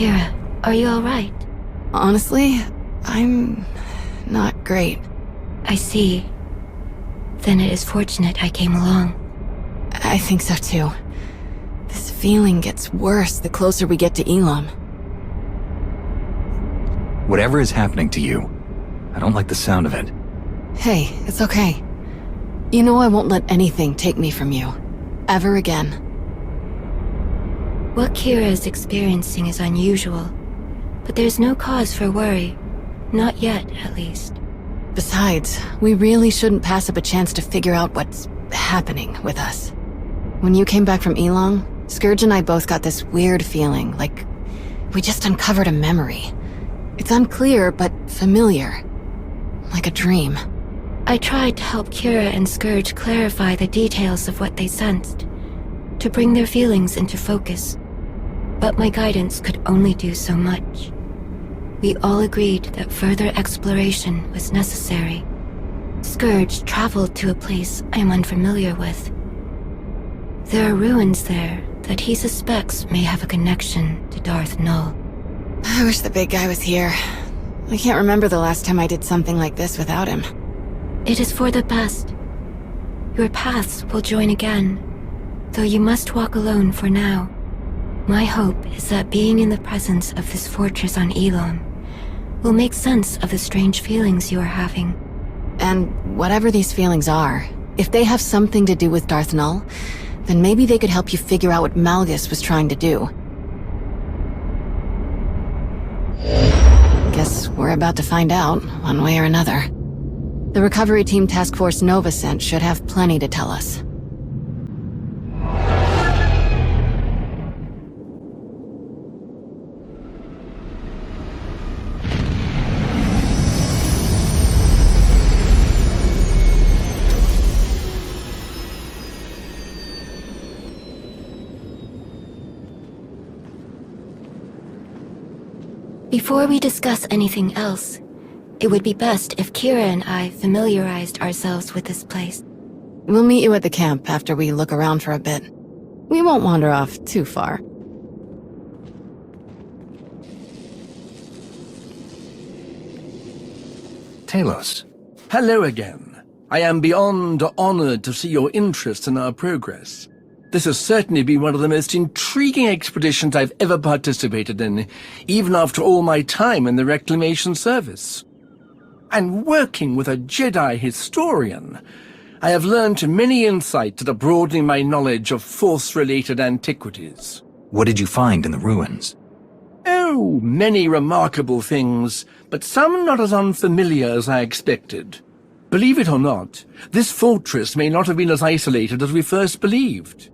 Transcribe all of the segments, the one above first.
Kira, are you alright? Honestly, I'm not great. I see. Then it is fortunate I came along. I think so too. This feeling gets worse the closer we get to Elam. Whatever is happening to you, I don't like the sound of it. Hey, it's okay. You know I won't let anything take me from you. Ever again. What Kira is experiencing is unusual, but there's no cause for worry. Not yet, at least. Besides, we really shouldn't pass up a chance to figure out what's happening with us. When you came back from Elong, Scourge and I both got this weird feeling, like we just uncovered a memory. It's unclear, but familiar. Like a dream. I tried to help Kira and Scourge clarify the details of what they sensed, to bring their feelings into focus. But my guidance could only do so much. We all agreed that further exploration was necessary. Scourge traveled to a place I am unfamiliar with. There are ruins there that he suspects may have a connection to Darth Null. I wish the big guy was here. I can't remember the last time I did something like this without him. It is for the best. Your paths will join again, though you must walk alone for now. My hope is that being in the presence of this fortress on Elon will make sense of the strange feelings you are having. And whatever these feelings are, if they have something to do with Darth Null, then maybe they could help you figure out what Malgus was trying to do. Guess we're about to find out, one way or another. The Recovery Team Task Force Nova sent should have plenty to tell us. Before we discuss anything else, it would be best if Kira and I familiarized ourselves with this place. We'll meet you at the camp after we look around for a bit. We won't wander off too far. Talos. Hello again. I am beyond honored to see your interest in our progress. This has certainly been one of the most intriguing expeditions I've ever participated in, even after all my time in the Reclamation Service. And working with a Jedi historian, I have learned many insights that are broadening my knowledge of Force-related antiquities. What did you find in the ruins? Oh, many remarkable things, but some not as unfamiliar as I expected. Believe it or not, this fortress may not have been as isolated as we first believed.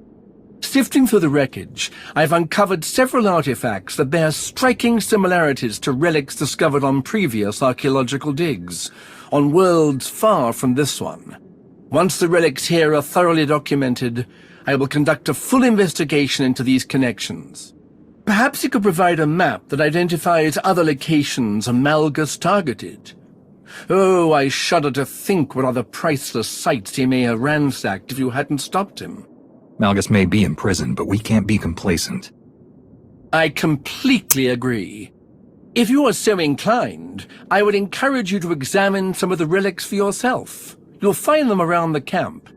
Sifting through the wreckage, I've uncovered several artifacts that bear striking similarities to relics discovered on previous archaeological digs, on worlds far from this one. Once the relics here are thoroughly documented, I will conduct a full investigation into these connections. Perhaps you could provide a map that identifies other locations Malgus targeted. Oh, I shudder to think what other priceless sites he may have ransacked if you hadn't stopped him. Malgus may be in prison, but we can't be complacent. I completely agree. If you are so inclined, I would encourage you to examine some of the relics for yourself. You'll find them around the camp.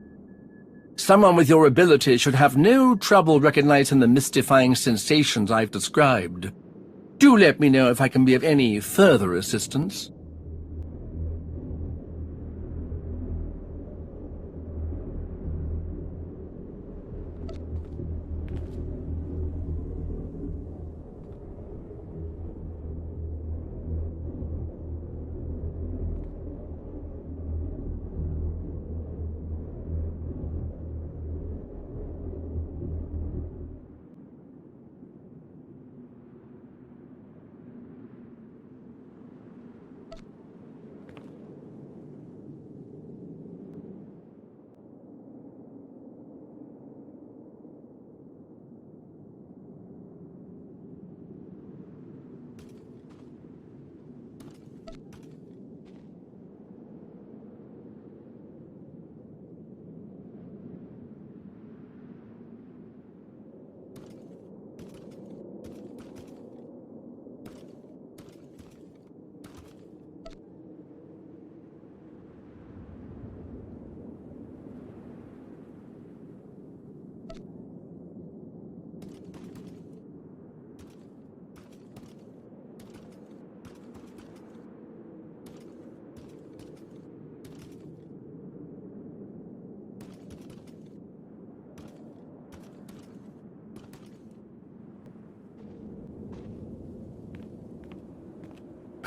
Someone with your ability should have no trouble recognizing the mystifying sensations I've described. Do let me know if I can be of any further assistance.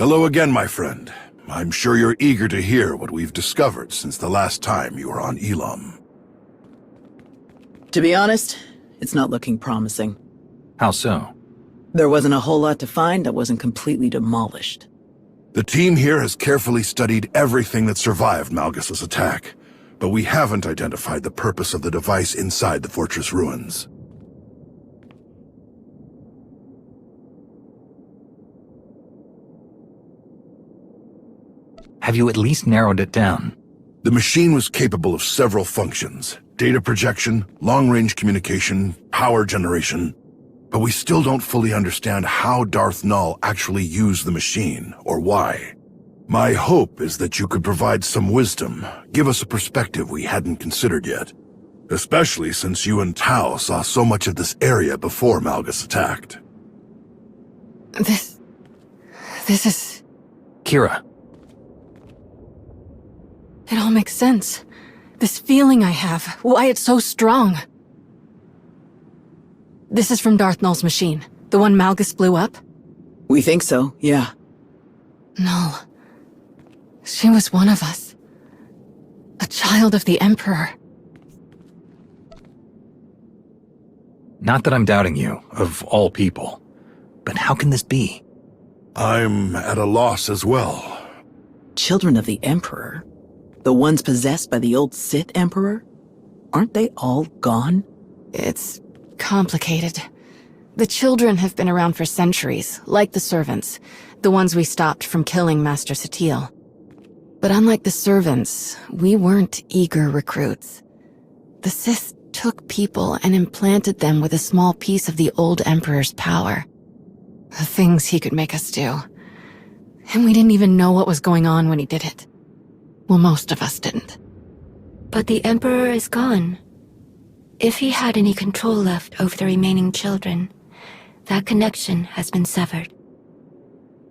Hello again, my friend. I'm sure you're eager to hear what we've discovered since the last time you were on Elam. To be honest, it's not looking promising. How so? There wasn't a whole lot to find that wasn't completely demolished. The team here has carefully studied everything that survived Malgus's attack, but we haven't identified the purpose of the device inside the fortress ruins. Have you at least narrowed it down? The machine was capable of several functions: data projection, long-range communication, power generation. But we still don't fully understand how Darth Nul actually used the machine, or why. My hope is that you could provide some wisdom, give us a perspective we hadn't considered yet. Especially since you and Tao saw so much of this area before Malgus attacked. This is... Kira, It all makes sense. This feeling I have, why it's so strong. This is from Darth Nul's machine, the one Malgus blew up? We think so, yeah. Null. She was one of us. A child of the Emperor. not that I'm doubting you, of all people, but how can this be? I'm at a loss as well. Children of the Emperor? The ones possessed by the old Sith Emperor? Aren't they all gone? It's complicated. The children have been around for centuries, like the servants, the ones we stopped from killing Master Satele. But unlike the servants, we weren't eager recruits. The Sith took people and implanted them with a small piece of the old Emperor's power. The things he could make us do. And we didn't even know what was going on when he did it. Well, most of us didn't. But the Emperor is gone. If he had any control left over the remaining children, that connection has been severed.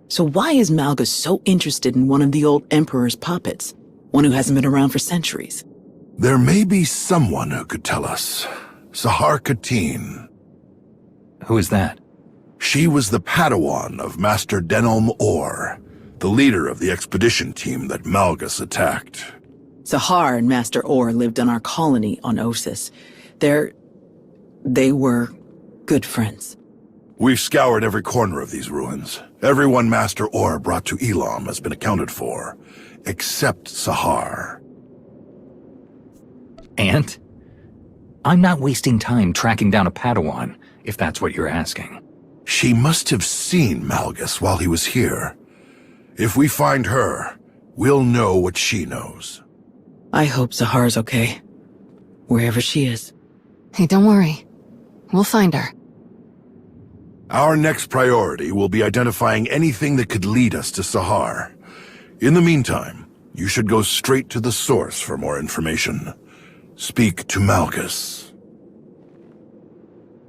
So why is Malgus so interested in one of the old Emperor's puppets? One who hasn't been around for centuries? There may be someone who could tell us. Sahar Katin. Who is that? She was the Padawan of Master Denolm Orr, the leader of the expedition team that Malgus attacked. Sahar and Master Orr lived on our colony on Ossus. They were good friends. We've scoured every corner of these ruins. Everyone Master Orr brought to Elam has been accounted for, except Sahar. Ant? I'm not wasting time tracking down a Padawan, if that's what you're asking. She must have seen Malgus while he was here. If we find her, we'll know what she knows. I hope Sahar's okay. Wherever she is. Hey, don't worry. We'll find her. Our next priority will be identifying anything that could lead us to Sahar. In the meantime, you should go straight to the source for more information. Speak to Malgus.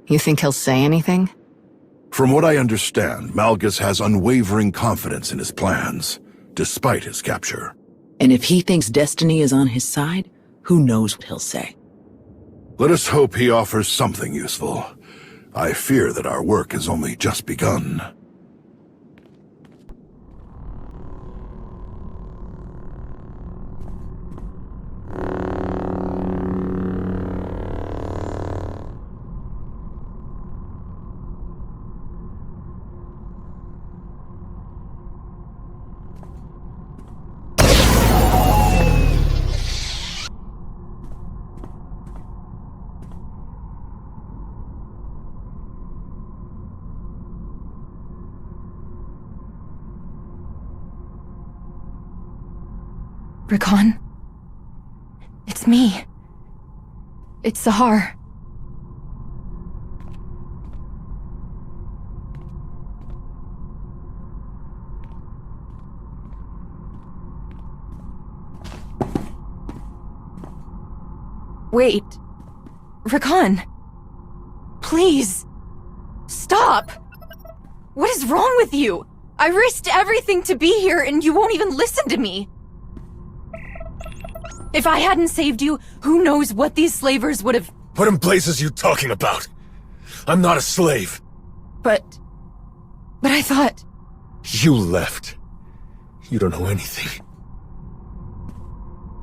You think he'll say anything? From what I understand, Malgus has unwavering confidence in his plans, despite his capture. And if he thinks destiny is on his side, who knows what he'll say. Let us hope he offers something useful. I fear that our work has only just begun. Rakan? It's me. It's Sahar. Wait. Rakan. Please. Stop. What is wrong with you? I risked everything to be here and you won't even listen to me. If I hadn't saved you, who knows what these slavers would have... What in places you talking about? I'm not a slave. But I thought... You left. You don't know anything.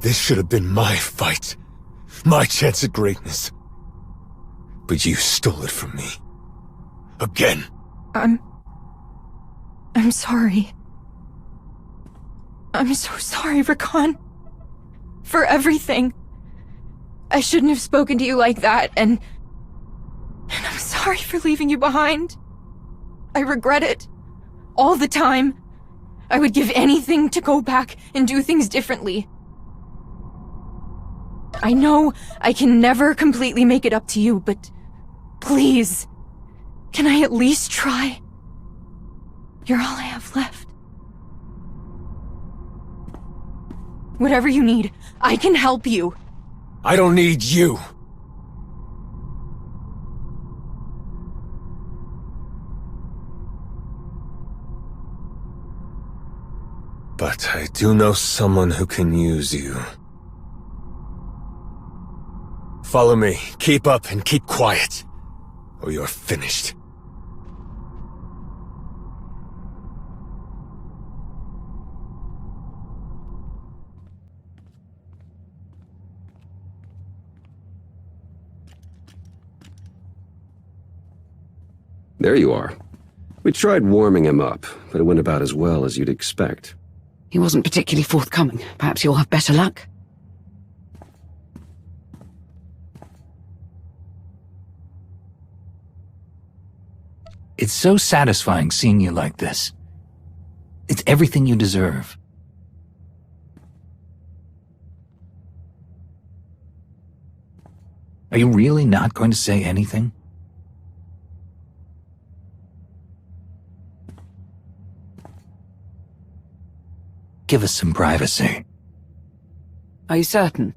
This should have been my fight. My chance at greatness. But you stole it from me. Again. I'm sorry. I'm so sorry, Rakan. For everything. I shouldn't have spoken to you like that, and I'm sorry for leaving you behind. I regret it. All the time. I would give anything to go back and do things differently. I know I can never completely make it up to you, but please, can I at least try? You're all I have left. Whatever you need, I can help you. I don't need you. But I do know someone who can use you. Follow me. Keep up and keep quiet, or you're finished. There you are. We tried warming him up, but it went about as well as you'd expect. He wasn't particularly forthcoming. Perhaps you'll have better luck. It's so satisfying seeing you like this. It's everything you deserve. Are you really not going to say anything? Give us some privacy. Are you certain?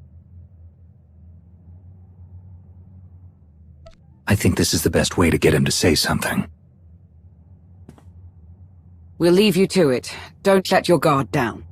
I think this is the best way to get him to say something. We'll leave you to it. Don't let your guard down.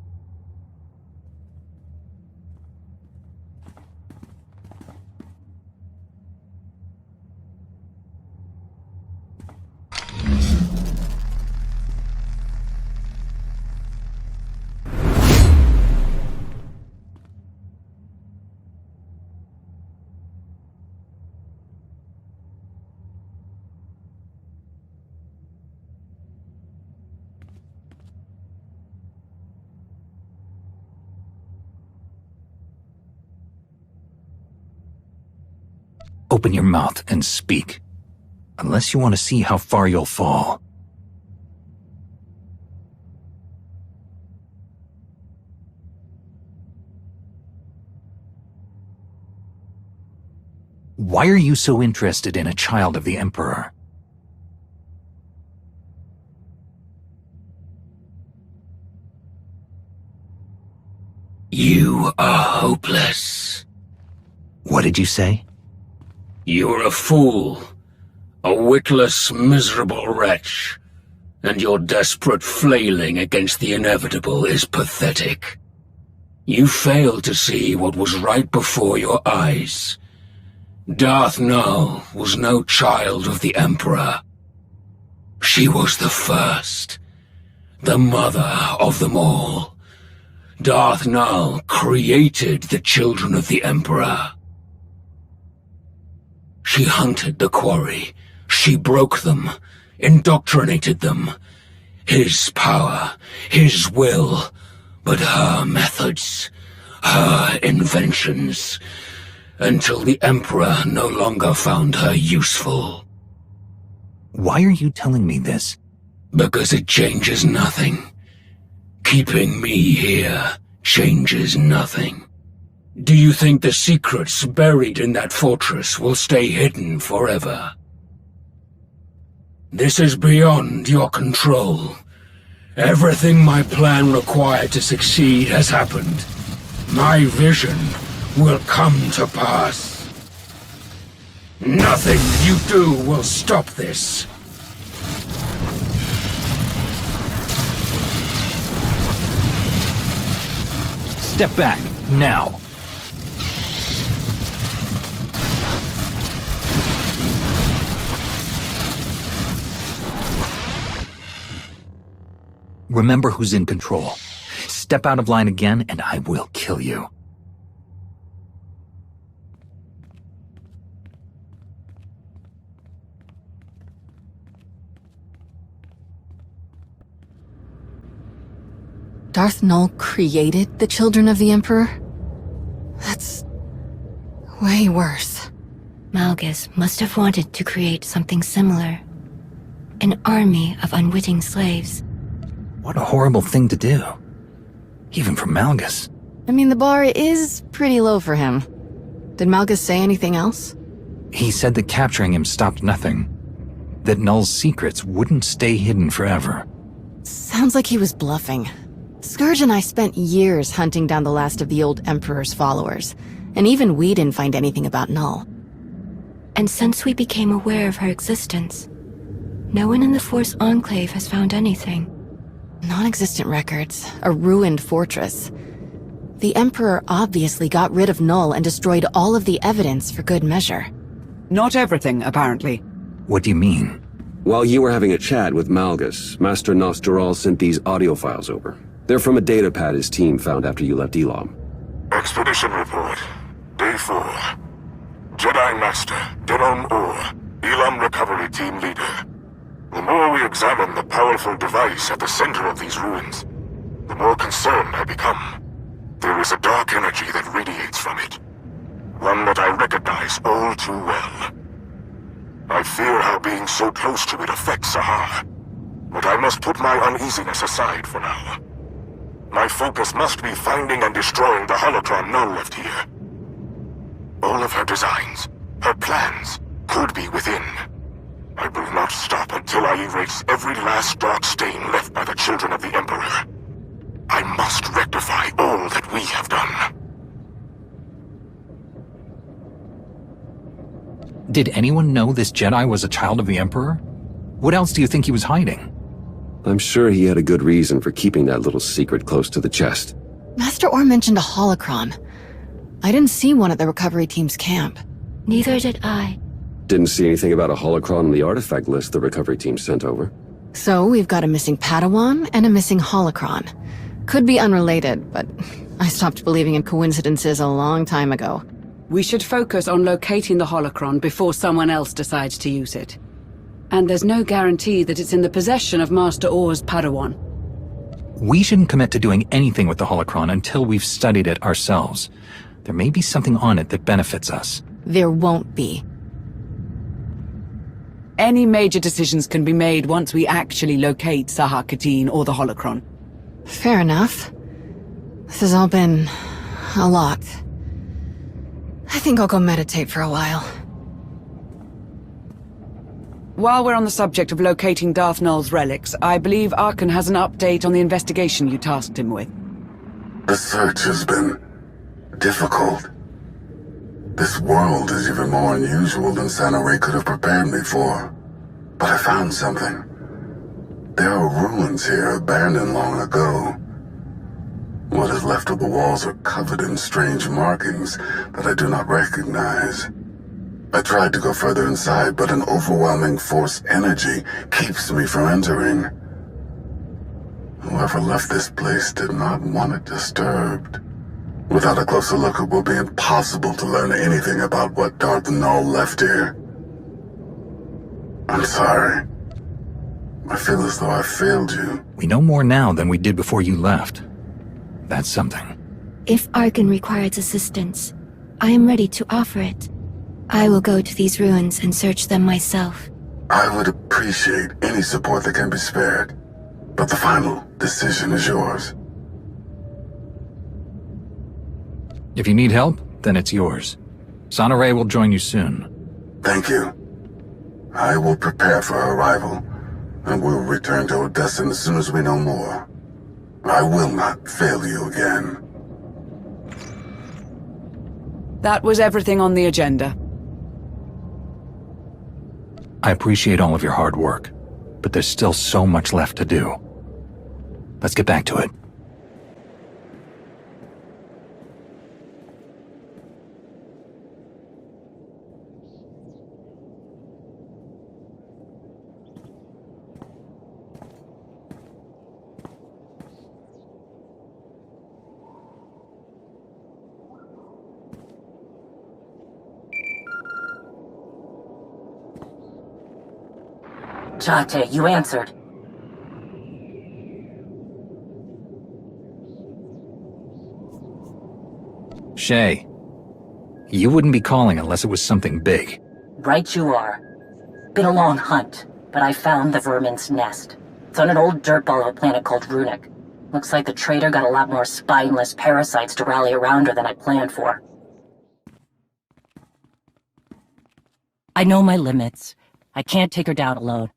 Open your mouth and speak. Unless you want to see how far you'll fall. Why are you so interested in a child of the Emperor? You are hopeless. What did you say? You're a fool, a witless, miserable wretch, and your desperate flailing against the inevitable is pathetic. You failed to see what was right before your eyes. Darth Nul was no child of the Emperor. She was the first, the mother of them all. Darth Nul created the children of the Emperor. She hunted the quarry. She broke them, indoctrinated them. His power, his will, but her methods, her inventions, until the Emperor no longer found her useful. Why are you telling me this? Because it changes nothing. Keeping me here changes nothing. Do you think the secrets buried in that fortress will stay hidden forever? This is beyond your control. Everything my plan required to succeed has happened. My vision will come to pass. Nothing you do will stop this. Step back, now. Remember who's in control. step out of line again, and I will kill you. Darth Nul created the Children of the Emperor? That's way worse. Malgus must have wanted to create something similar. An army of unwitting slaves. What a horrible thing to do. Even for Malgus. I mean, the bar is pretty low for him. Did Malgus say anything else? He said that capturing him stopped nothing. That Null's secrets wouldn't stay hidden forever. Sounds like he was bluffing. Scourge and I spent years hunting down the last of the old Emperor's followers, and even we didn't find anything about Null. And since we became aware of her existence, no one in the Force Enclave has found anything. Non-existent records, a ruined fortress. The Emperor obviously got rid of Null and destroyed all of the evidence for good measure. Not everything, apparently. What do you mean? While you were having a chat with Malgus, Master Nostoral sent these audio files over. They're from a datapad his team found after you left Elam. Expedition report. Day 4. Jedi Master, Denon Or, Elam Recovery Team Leader. The more we examine the powerful device at the center of these ruins, the more concerned I become. There is a dark energy that radiates from it. One that I recognize all too well. I fear how being so close to it affects Sahar, but I must put my uneasiness aside for now. My focus must be finding and destroying the holocron Null left here. All of her designs, her plans, could be within. I will not stop until I erase every last dark stain left by the Children of the Emperor. I must rectify all that we have done. Did anyone know this Jedi was a child of the Emperor? What else do you think he was hiding? I'm sure he had a good reason for keeping that little secret close to the chest. Master Orr mentioned a holocron. I didn't see one at the recovery team's camp. Neither did I. Didn't see anything about a holocron on the artifact list the recovery team sent over. So we've got a missing Padawan and a missing holocron. Could be unrelated, but I stopped believing in coincidences a long time ago. We should focus on locating the holocron before someone else decides to use it. And there's no guarantee that it's in the possession of Master Orr's Padawan. We shouldn't commit to doing anything with the holocron until we've studied it ourselves. There may be something on it that benefits us. There won't be. Any major decisions can be made once we actually locate Sahar Katin or the holocron. Fair enough. This has all been a lot. I think I'll go meditate for a while. While we're on the subject of locating Darth Nul's relics, I believe Arkan has an update on the investigation you tasked him with. The search has been difficult. This world is even more unusual than SWTOR could have prepared me for. But I found something. There are ruins here abandoned long ago. What is left of the walls are covered in strange markings that I do not recognize. I tried to go further inside, but an overwhelming force energy keeps me from entering. Whoever left this place did not want it disturbed. Without a closer look, it will be impossible to learn anything about what Darth Null left here. I'm sorry. I feel as though I failed you. We know more now than we did before you left. That's something. If Arkan requires assistance, I am ready to offer it. I will go to these ruins and search them myself. I would appreciate any support that can be spared, but the final decision is yours. If you need help, then it's yours. SWTOR will join you soon. Thank you. I will prepare for her arrival, and we'll return to Odessa as soon as we know more. I will not fail you again. That was everything on the agenda. I appreciate all of your hard work, but there's still so much left to do. Let's get back to it. Jate, you answered. Shay, you wouldn't be calling unless it was something big. Right you are. Been a long hunt, but I found the vermin's nest. It's on an old dirtball of a planet called Runic. Looks like the traitor got a lot more spineless parasites to rally around her than I planned for. I know my limits. I can't take her down alone.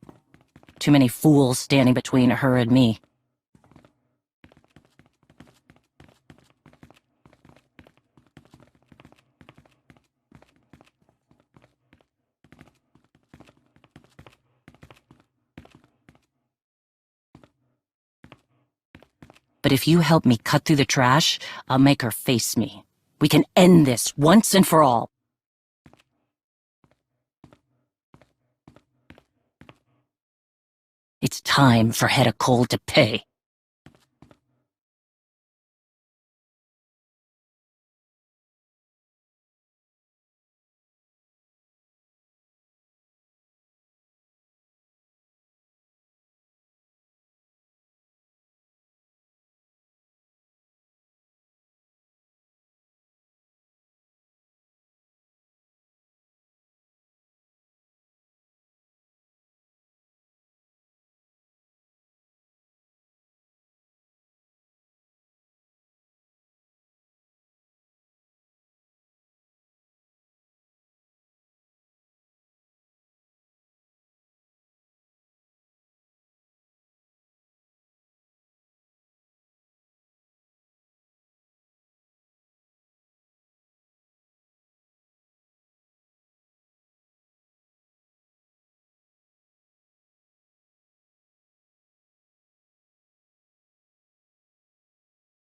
Too many fools standing between her and me. But if you help me cut through the trash, I'll make her face me. We can end this once and for all. It's time for Hedda Cole to pay.